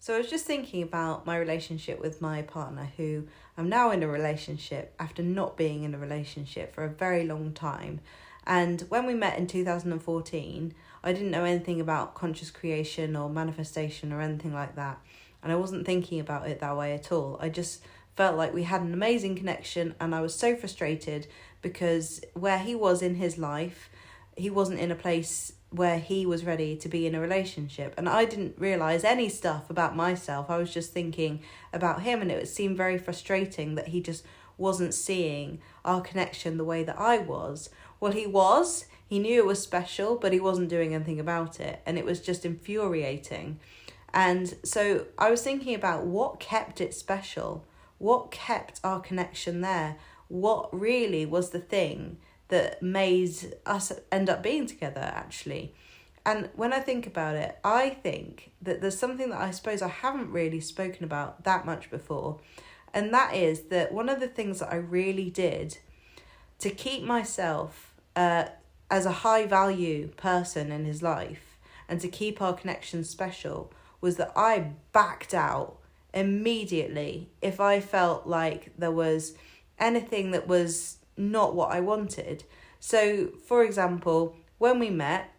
So I was just thinking about my relationship with my partner, who I'm now in a relationship after not being in a relationship for a very long time. And when we met in 2014, I didn't know anything about conscious creation or manifestation or anything like that. And I wasn't thinking about it that way at all. I just felt like we had an amazing connection, and I was so frustrated because where he was in his life, he wasn't in a place where he was ready to be in a relationship. And I didn't realise any stuff about myself. I was just thinking about him, and it seemed very frustrating that he just wasn't seeing our connection the way that I was. Well, he knew it was special, but he wasn't doing anything about it, and it was just infuriating. And so I was thinking about what kept it special, what kept our connection there, what really was the thing that made us end up being together, actually. And when I think about it, I think that there's something that I suppose I haven't really spoken about that much before. And that is that one of the things that I really did to keep myself as a high value person in his life and to keep our connection special was that I backed out immediately if I felt like there was anything that was not what I wanted. So, for example, when we met,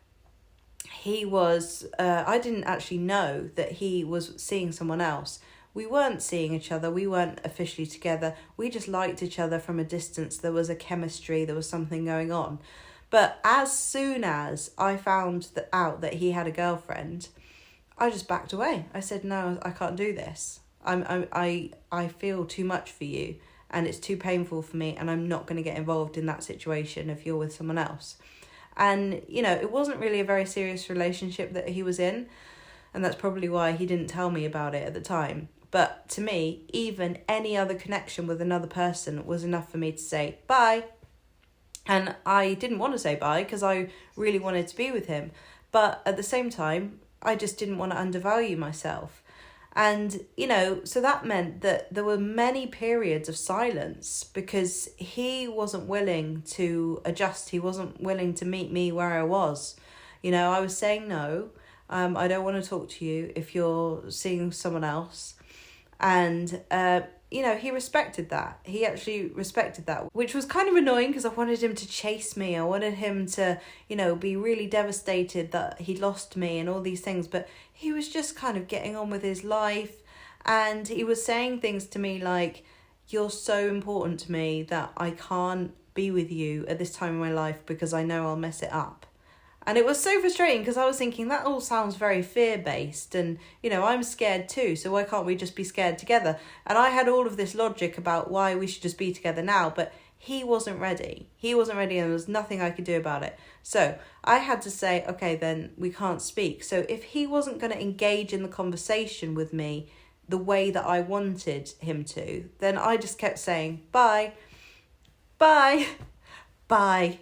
he was, I didn't actually know that he was seeing someone else. We weren't seeing each other. We weren't officially together. We just liked each other from a distance. There was a chemistry. There was something going on. But as soon as I found out that he had a girlfriend, I just backed away. I said, no, I can't do this. I feel too much for you, and it's too painful for me, and I'm not going to get involved in that situation if you're with someone else. And, you know, it wasn't really a very serious relationship that he was in, and that's probably why he didn't tell me about it at the time. But to me, even any other connection with another person was enough for me to say bye. And I didn't want to say bye because I really wanted to be with him. But at the same time, I just didn't want to undervalue myself. And, you know, so that meant that there were many periods of silence because he wasn't willing to adjust. He wasn't willing to meet me where I was. You know, I was saying no. I don't want to talk to you if you're seeing someone else. And, you know, he respected that. He actually respected that, which was kind of annoying because I wanted him to chase me. I wanted him to, you know, be really devastated that he lost me and all these things. But he was just kind of getting on with his life. And he was saying things to me like, you're so important to me that I can't be with you at this time in my life because I know I'll mess it up. And it was so frustrating because I was thinking that all sounds very fear-based and, you know, I'm scared too, so why can't we just be scared together? And I had all of this logic about why we should just be together now, but he wasn't ready. He wasn't ready and there was nothing I could do about it. So I had to say, okay, then we can't speak. So if he wasn't going to engage in the conversation with me the way that I wanted him to, then I just kept saying, bye, bye, bye.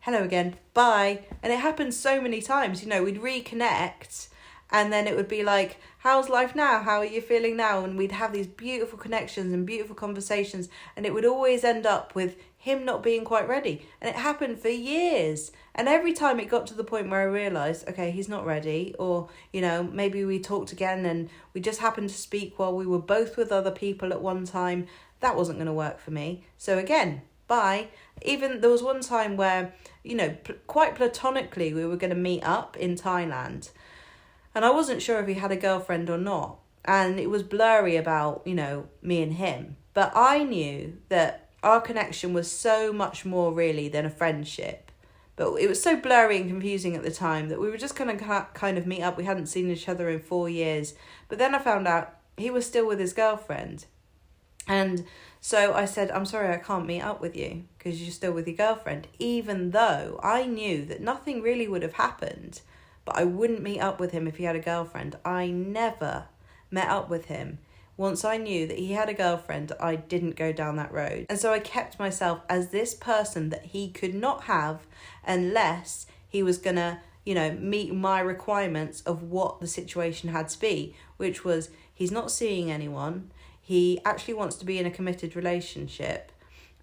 Hello again, bye. And it happened so many times, you know, we'd reconnect and then it would be like, how's life now? How are you feeling now? And we'd have these beautiful connections and beautiful conversations, and it would always end up with him not being quite ready. And it happened for years. And every time it got to the point where I realised, okay, he's not ready, or, you know, maybe we talked again and we just happened to speak while we were both with other people at one time, that wasn't going to work for me. So again, bye. Even there was one time where, you know, quite platonically, we were going to meet up in Thailand. And I wasn't sure if he had a girlfriend or not. And it was blurry about, you know, me and him. But I knew that our connection was so much more really than a friendship. But it was so blurry and confusing at the time that we were just going to kind of meet up. We hadn't seen each other in 4 years. But then I found out he was still with his girlfriend. And so I said, I'm sorry, I can't meet up with you because you're still with your girlfriend, even though I knew that nothing really would have happened, but I wouldn't meet up with him if he had a girlfriend. I never met up with him. Once I knew that he had a girlfriend, I didn't go down that road. And so I kept myself as this person that he could not have unless he was going to, you know, meet my requirements of what the situation had to be, which was he's not seeing anyone. He actually wants to be in a committed relationship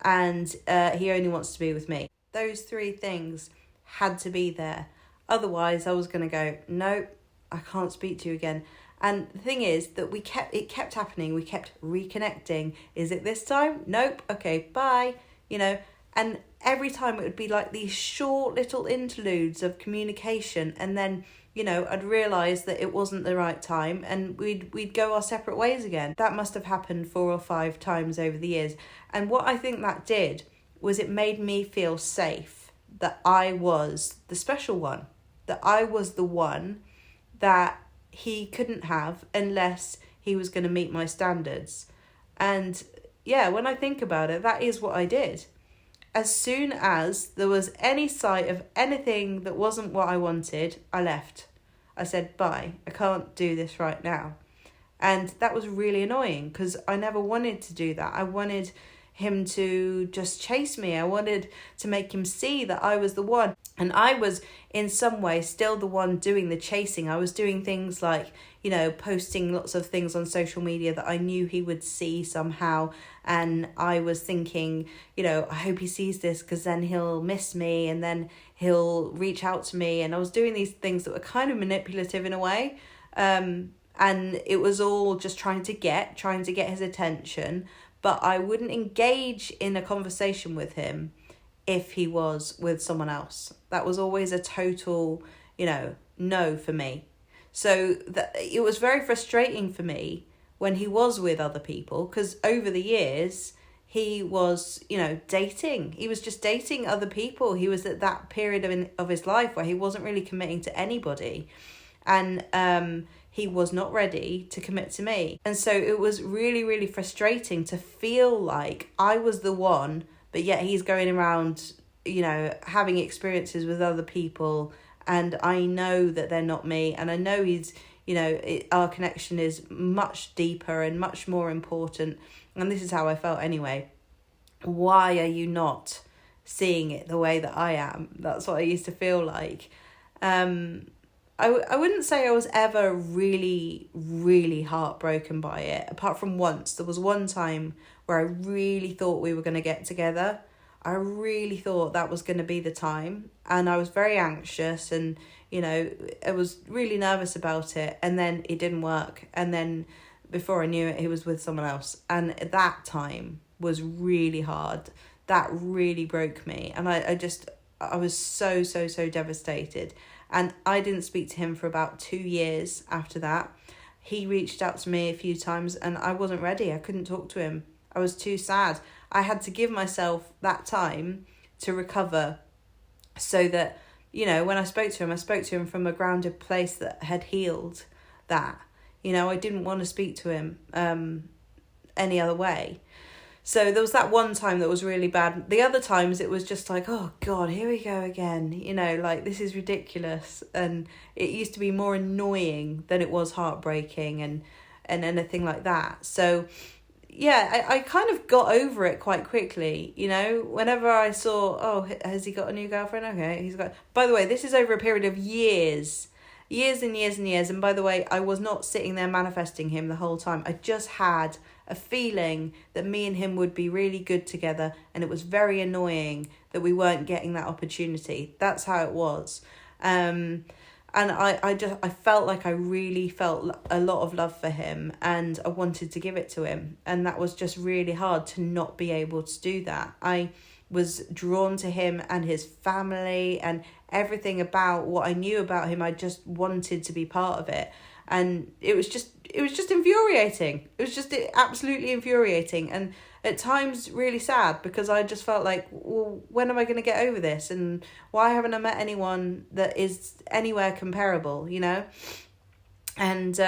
and he only wants to be with me. Those three things had to be there. Otherwise, I was going to go, nope, I can't speak to you again. And the thing is that it kept happening. We kept reconnecting. Is it this time? Nope. Okay, bye. And every time it would be like these short little interludes of communication, and then I'd realise that it wasn't the right time, and we'd go our separate ways again. That must have happened 4 or 5 times over the years. And what I think that did was it made me feel safe, that I was the special one, that I was the one that he couldn't have unless he was going to meet my standards. And yeah, when I think about it, that is what I did. As soon as there was any sight of anything that wasn't what I wanted, I left. I said, bye, I can't do this right now. And that was really annoying because I never wanted to do that. I wanted him to just chase me. I wanted to make him see that I was the one. And I was in some way still the one doing the chasing. I was doing things like, posting lots of things on social media that I knew he would see somehow. And I was thinking, I hope he sees this because then he'll miss me and then he'll reach out to me. And I was doing these things that were kind of manipulative in a way. And it was all just trying to get his attention. But I wouldn't engage in a conversation with him if he was with someone else. That was always a total, no for me. So it was very frustrating for me when he was with other people, because over the years he was, dating. He was just dating other people. He was at that period of his life where he wasn't really committing to anybody. And he was not ready to commit to me. And so it was really, really frustrating to feel like I was the one, but yet he's going around, having experiences with other people, and I know that they're not me, and I know he's, our connection is much deeper and much more important, and this is how I felt anyway. Why are you not seeing it the way that I am? That's what I used to feel like. I wouldn't say I was ever really, really heartbroken by it, apart from once. There was one time where I really thought we were going to get together. I really thought that was going to be the time. And I was very anxious and, I was really nervous about it. And then it didn't work. And then before I knew it, he was with someone else. And that time was really hard. That really broke me. And I was so, so, so devastated. And I didn't speak to him for about 2 years after that. He reached out to me a few times and I wasn't ready. I couldn't talk to him. I was too sad. I had to give myself that time to recover so that, when I spoke to him from a grounded place that had healed that. I didn't want to speak to him any other way. So there was that one time that was really bad. The other times it was just like, oh God, here we go again. This is ridiculous. And it used to be more annoying than it was heartbreaking and anything like that. So yeah, I kind of got over it quite quickly. Whenever I saw, oh, has he got a new girlfriend? Okay, he's got, by the way, this is over a period of years and years and years. And by the way, I was not sitting there manifesting him the whole time. I just had a feeling that me and him would be really good together, and it was very annoying that we weren't getting that opportunity. That's how it was. And I felt like I really felt a lot of love for him, and I wanted to give it to him, and that was just really hard to not be able to do that. I was drawn to him and his family and everything about what I knew about him. I just wanted to be part of it. And it was just infuriating. It was just absolutely infuriating. And at times really sad, because I just felt like, well, when am I going to get over this? And why haven't I met anyone that is anywhere comparable, And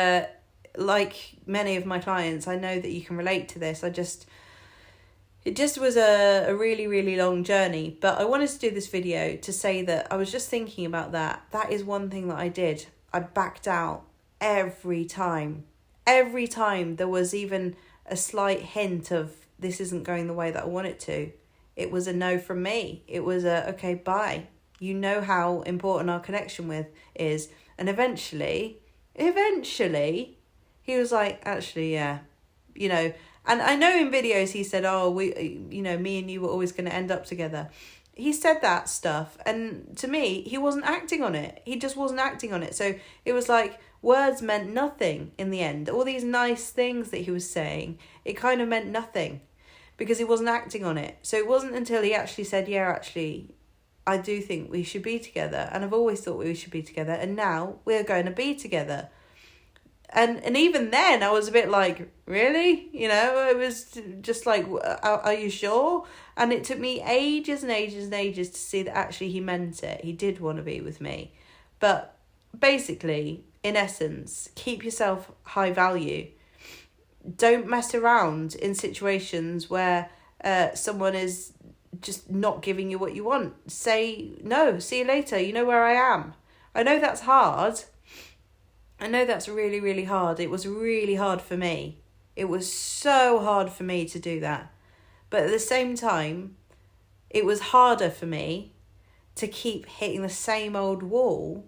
like many of my clients, I know that you can relate to this. It just was a really, really long journey. But I wanted to do this video to say that I was just thinking about that. That is one thing that I did. I backed out every time there was even a slight hint of this isn't going the way that I want it to. It was a no from me. It was okay, bye. You know how important our connection is. And eventually, he was like, actually, yeah, and I know in videos he said, oh, me and you were always going to end up together. He said that stuff, and to me, he wasn't acting on it. He just wasn't acting on it. So it was like, Words meant nothing in the end. All these nice things that he was saying, it kind of meant nothing because he wasn't acting on it. So it wasn't until he actually said, yeah, actually, I do think we should be together. And I've always thought we should be together. And now we're going to be together. And even then I was a bit like, really? You know, it was just like, are you sure? And it took me ages and ages and ages to see that actually he meant it. He did want to be with me. But basically, in essence, keep yourself high value. Don't mess around in situations where someone is just not giving you what you want. Say, no, see you later. You know where I am. I know that's hard. I know that's really, really hard. It was really hard for me. It was so hard for me to do that. But at the same time, it was harder for me to keep hitting the same old wall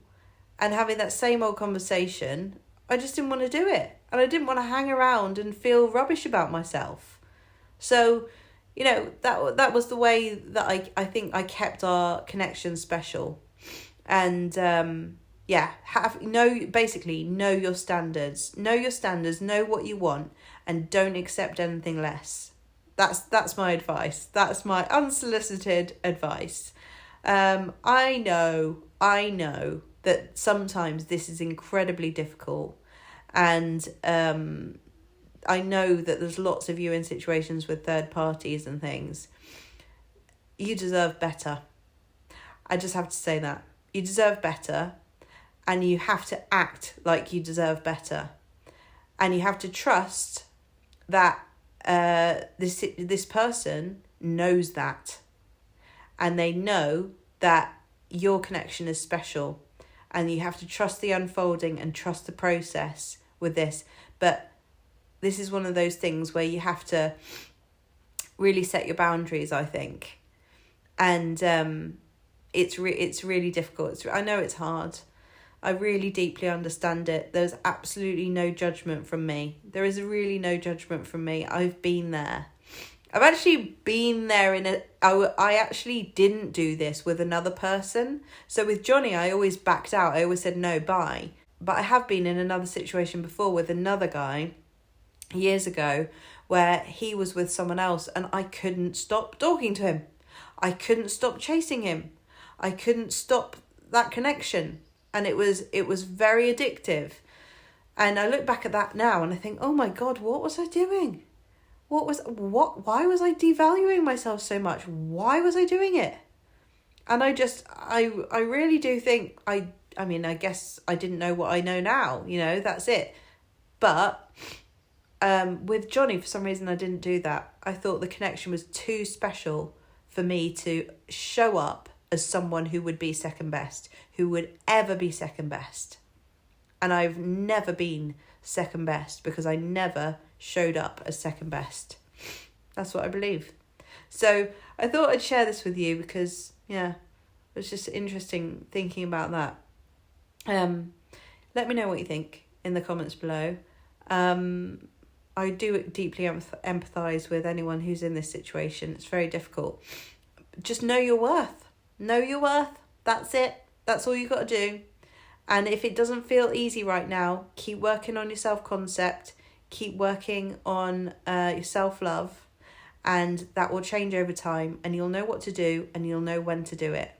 and having that same old conversation. I just didn't want to do it. And I didn't want to hang around and feel rubbish about myself. So, you know, that was the way that I think I kept our connection special. And basically know your standards. Know your standards, know what you want, and don't accept anything less. That's my advice. That's my unsolicited advice. I know that sometimes this is incredibly difficult, and I know that there's lots of you in situations with third parties and things. You deserve better. I just have to say that. You deserve better, and you have to act like you deserve better. And you have to trust that this person knows that. And they know that your connection is special. And you have to trust the unfolding and trust the process with this. But this is one of those things where you have to really set your boundaries, I think. And it's really difficult. I know it's hard. I really deeply understand it. There's absolutely no judgment from me. There is really no judgment from me. I've been there. I've actually been there I actually didn't do this with another person. So with Johnny, I always backed out. I always said, no, bye. But I have been in another situation before with another guy years ago where he was with someone else and I couldn't stop talking to him. I couldn't stop chasing him. I couldn't stop that connection. And it was very addictive. And I look back at that now and I think, oh my God, what was I doing? Why was I devaluing myself so much? Why was I doing it? And I really do think, I guess I didn't know what I know now, that's it. But with Johnny, for some reason, I didn't do that. I thought the connection was too special for me to show up as someone who would be second best, who would ever be second best. And I've never been second best because I never showed up as second best. That's what I believe. So I thought I'd share this with you because, it was just interesting thinking about that. Let me know what you think in the comments below. I do deeply empathise with anyone who's in this situation. It's very difficult. Just know your worth. Know your worth. That's it. That's all you got to do. And if it doesn't feel easy right now, keep working on your self-concept. Keep working on your self-love. And that will change over time. And you'll know what to do. And you'll know when to do it.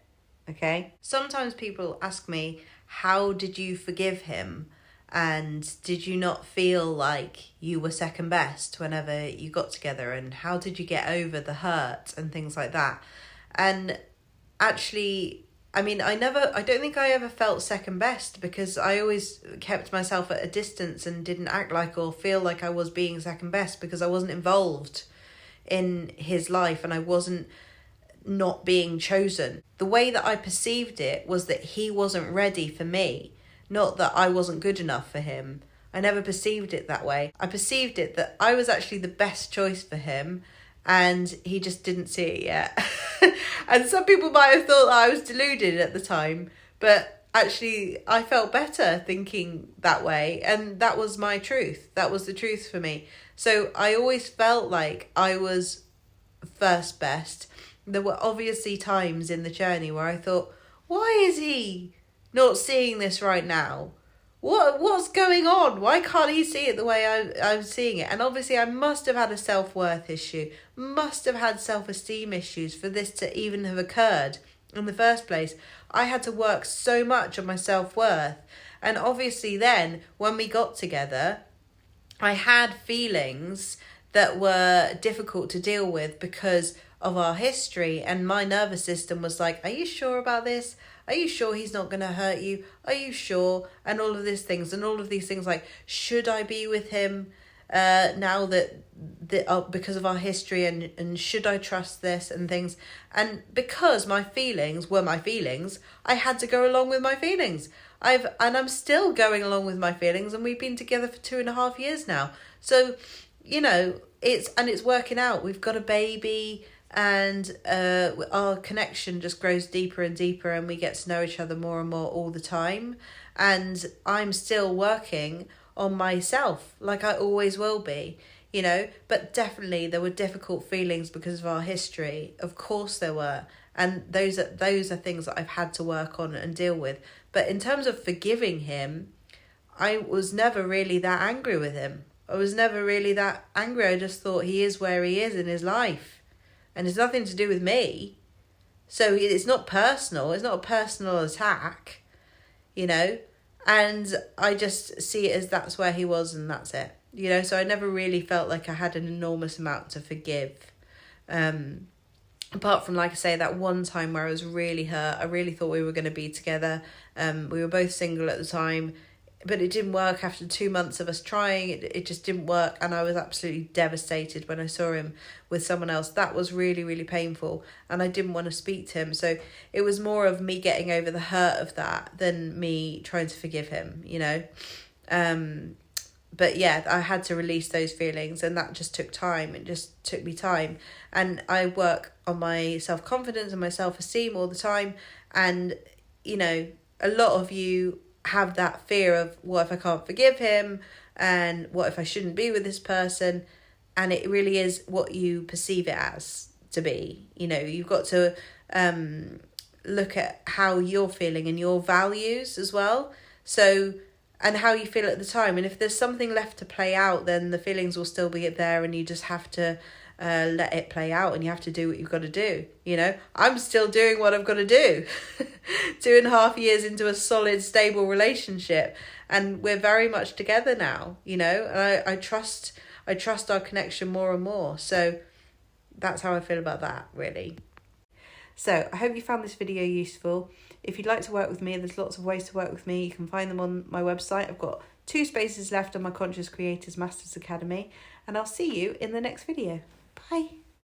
Okay? Sometimes people ask me, how did you forgive him? And did you not feel like you were second best whenever you got together? And how did you get over the hurt and things like that? And actually, I don't think I ever felt second best because I always kept myself at a distance and didn't act like or feel like I was being second best because I wasn't involved in his life and I wasn't not being chosen. The way that I perceived it was that he wasn't ready for me. Not that I wasn't good enough for him. I never perceived it that way. I perceived it that I was actually the best choice for him and he just didn't see it yet. And some people might have thought that I was deluded at the time, but actually I felt better thinking that way, and that was my truth. That was the truth for me. So I always felt like I was first best. There were obviously times in the journey where I thought, why is he not seeing this right now? what's going on? Why can't he see it the way I'm seeing it? And obviously I must have had a self-worth issue, must have had self-esteem issues for this to even have occurred in the first place. I had to work so much on my self-worth. And obviously then, when we got together, I had feelings that were difficult to deal with because of our history, and my nervous system was like, are you sure about this? Are you sure he's not going to hurt you? Are you sure? And all of these things, like, should I be with him now that because of our history, and should I trust this and things? And because my feelings were my feelings, I had to go along with my feelings. I'm still going along with my feelings, and we've been together for 2.5 years now. So, it's working out. We've got a baby, and our connection just grows deeper and deeper, and we get to know each other more and more all the time. And I'm still working on myself, like I always will be, but definitely there were difficult feelings because of our history. Of course there were. And those are things that I've had to work on and deal with. But in terms of forgiving him, I was never really that angry with him. I was never really that angry. I just thought he is where he is in his life. And it's nothing to do with me. So it's not personal. It's not a personal attack, And I just see it as that's where he was and that's it. So I never really felt like I had an enormous amount to forgive. Apart from, like I say, that one time where I was really hurt. I really thought we were going to be together. We were both single at the time. But it didn't work after 2 months of us trying. It just didn't work. And I was absolutely devastated when I saw him with someone else. That was really, really painful. And I didn't want to speak to him. So it was more of me getting over the hurt of that than me trying to forgive him, But yeah, I had to release those feelings, and that just took time. It just took me time. And I work on my self-confidence and my self-esteem all the time. And, a lot of you have that fear of, what if I can't forgive him, and what if I shouldn't be with this person? And it really is what you perceive it as to be. You've got to look at how you're feeling and your values as well, and how you feel at the time. And if there's something left to play out, then the feelings will still be there, and you just have to let it play out, and you have to do what you've got to do. I'm still doing what I've got to do. 2.5 years into a solid, stable relationship, and we're very much together now, and I trust our connection more and more. So that's how I feel about that, really. So I hope you found this video useful. If you'd like to work with me, there's lots of ways to work with me. You can find them on my website. I've got 2 spaces left on my Conscious Creators Masters Academy, and I'll see you in the next video. Bye.